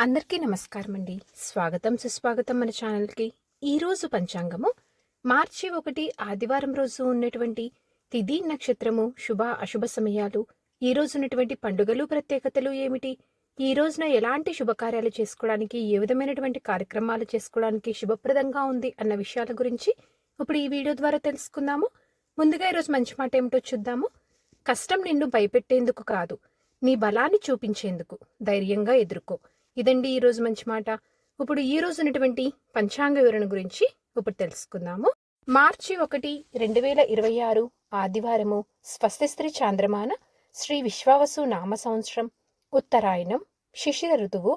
అందరికీ నమస్కారం అండి. స్వాగతం సుస్వాగతం మన ఛానల్కి. ఈరోజు పంచాంగము మార్చి 1 ఆదివారం రోజు ఉన్నటువంటి తిథి నక్షత్రము శుభ అశుభ సమయాలు, ఈ రోజు ఉన్నటువంటి పండుగలు ప్రత్యేకతలు ఏమిటి, ఈ రోజున ఎలాంటి శుభకార్యాలు చేసుకోవడానికి, ఏ విధమైనటువంటి కార్యక్రమాలు చేసుకోవడానికి శుభప్రదంగా ఉంది అన్న విషయాల గురించి ఇప్పుడు ఈ వీడియో ద్వారా తెలుసుకుందాము. ముందుగా ఈరోజు మంచి మాట ఏమిటో చూద్దాము. కష్టం నిన్ను భయపెట్టేందుకు కాదు, నీ బలాన్ని చూపించేందుకు ధైర్యంగా ఎదుర్కో. ఇదండి ఈరోజు మంచి మాట. ఇప్పుడు ఈ రోజు ఉన్నటువంటి పంచాంగ వివరణ గురించి ఇప్పుడు తెలుసుకుందాము. మార్చి 1, 2026 ఆదివారము, స్వస్తిస్త్రీ చాంద్రమాన, శ్రీ విశ్వావసు నామ సంవత్సరం, ఉత్తరాయణం, శిశిర ఋతువు,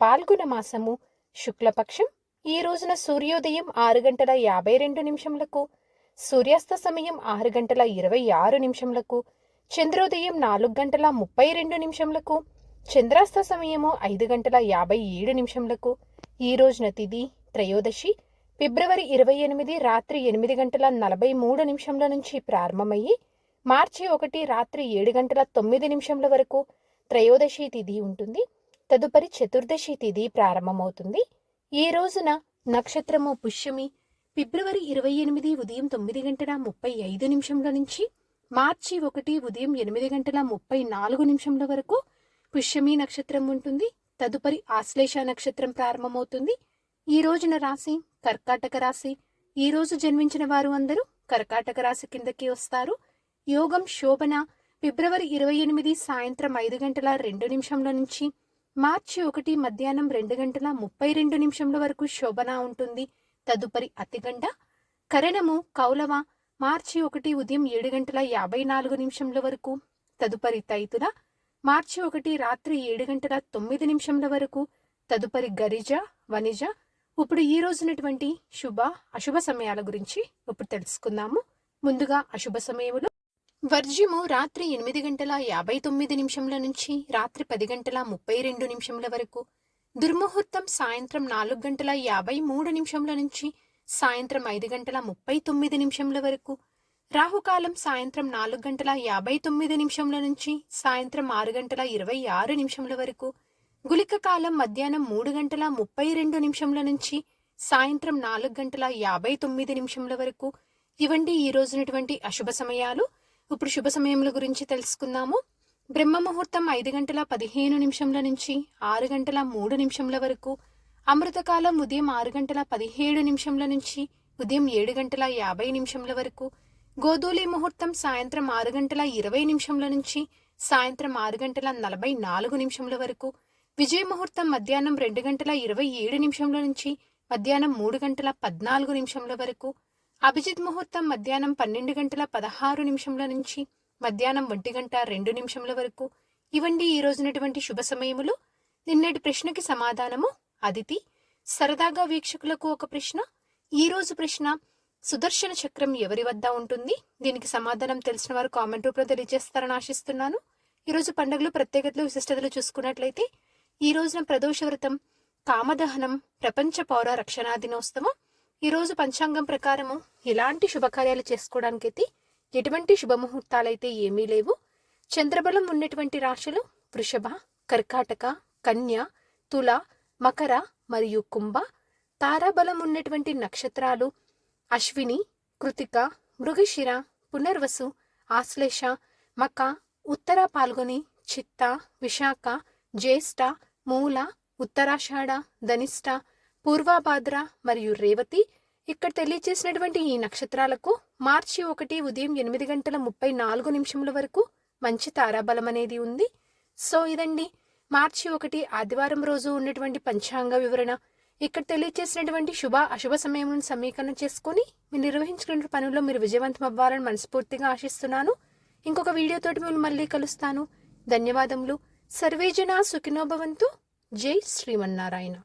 పాల్గొన మాసము, శుక్లపక్షం. ఈ రోజున సూర్యోదయం 6:52, సూర్యాస్త సమయం 6:26, చంద్రోదయం 4:32, చంద్రాస్త సమయము 5:57. ఈ రోజున తిథి త్రయోదశి, ఫిబ్రవరి 28 రాత్రి 8:43 నుంచి ప్రారంభమయ్యి మార్చి 1 రాత్రి 7:09 వరకు త్రయోదశి తిథి ఉంటుంది. తదుపరి చతుర్దశి తిథి ప్రారంభమవుతుంది. ఈ రోజున నక్షత్రము పుష్యమి, ఫిబ్రవరి 28 ఉదయం 9:35 నుంచి మార్చి 1 ఉదయం 8:34 వరకు పుష్యమి నక్షత్రం ఉంటుంది. తదుపరి ఆశ్లేష నక్షత్రం ప్రారంభమవుతుంది. ఈ రోజున రాశి కర్కాటక రాశి. ఈ రోజు జన్మించిన వారు అందరూ కర్కాటక రాశి కిందకి వస్తారు. యోగం శోభన, ఫిబ్రవరి 28 సాయంత్రం 5:02 నుంచి మార్చి 1 మధ్యాహ్నం 2:32 వరకు శోభన ఉంటుంది. తదుపరి అతిగండ. కరణము కౌలవ, మార్చి 1 ఉదయం 7:54 వరకు. తదుపరి తైతుల, మార్చి 1 రాత్రి 7:09 వరకు. తదుపరి గరిజ, వనిజ. ఇప్పుడు ఈ రోజునటువంటి శుభ అశుభ సమయాల గురించి ఇప్పుడు తెలుసుకుందాము. ముందుగా అశుభ సమయములు. వర్జ్యము రాత్రి 8:59 నుంచి రాత్రి 10:32 వరకు. దుర్ముహూర్తం సాయంత్రం 4:53 నుంచి సాయంత్రం 5:39 వరకు. రాహుకాలం సాయంత్రం 4:59 నుంచి సాయంత్రం 6:26 వరకు. గుళిక కాలం మధ్యాహ్నం 3:32 నుంచి సాయంత్రం 4:59 వరకు. ఇవండి ఈ రోజునటువంటి అశుభ సమయాలు. ఇప్పుడు శుభ సమయముల గురించి తెలుసుకుందాము. బ్రహ్మ ముహూర్తం 5:15 నుంచి 6:03 వరకు. అమృతకాలం ఉదయం 6:17 నుంచి ఉదయం 7:50 వరకు. గోధూలి ముహూర్తం సాయంత్రం 6:20 నుంచి సాయంత్రం 6:44 వరకు. విజయ ముహూర్తం మధ్యాహ్నం 2:27 నుంచి మధ్యాహ్నం 3:14 వరకు. అభిజిత్ ముహూర్తం మధ్యాహ్నం 12:16 నుంచి మధ్యాహ్నం 1:02 వరకు. ఇవండి ఈ రోజునటువంటి శుభ సమయములు. నిన్నటి ప్రశ్నకి సమాధానము అదితి. సరదాగా వీక్షకులకు ఒక ప్రశ్న. ఈ రోజు ప్రశ్న, సుదర్శన చక్రం ఎవరి వద్ద ఉంటుంది? దీనికి సమాధానం తెలిసిన వారు కామెంట్ రూపంలో తెలియజేస్తారని ఆశిస్తున్నాను. ఈరోజు పండుగలు ప్రత్యేకతలు విశిష్టతలు చూసుకున్నట్లయితే ఈ రోజున ప్రదోష వ్రతం, కామదహనం, ప్రపంచ పౌర రక్షణా దినోత్సవం. ఈరోజు పంచాంగం ప్రకారము ఎలాంటి శుభకార్యాలు చేసుకోవడానికైతే ఎటువంటి శుభముహూర్తాలైతే ఏమీ లేవు. చంద్రబలం ఉన్నటువంటి రాశులు వృషభ, కర్కాటక, కన్య, తుల, మకర మరియు కుంభ. తారాబలం ఉన్నటువంటి నక్షత్రాలు అశ్విని, కృతిక, మృగశిర, పునర్వసు, ఆశ్లేష, మక, ఉత్తర పాల్గొని, చిత్త, విశాఖ, జ్యేష్ఠ, మూల, ఉత్తరాషాఢ, ధనిష్ట, పూర్వభాద్ర మరియు రేవతి. ఇక్కడ తెలియజేసినటువంటి ఈ నక్షత్రాలకు మార్చి 1 ఉదయం 8:34 వరకు మంచి తారాబలం అనేది ఉంది. సో ఇదండి మార్చి 1 ఆదివారం రోజు ఉన్నటువంటి పంచాంగ వివరణ. ఇక్కడ తెలియజేసినటువంటి శుభ అశుభ సమయం సమీకరణ చేసుకొని మీరు నిర్వహించుకునే పనుల్లో మీరు విజయవంతం అవ్వాలని మనస్ఫూర్తిగా ఆశిస్తున్నాను. ఇంకొక వీడియోతోటి మేము మళ్ళీ కలుస్తాను. ధన్యవాదములు. సర్వేజన సుఖినో భవంతు. జై శ్రీమన్నారాయణ.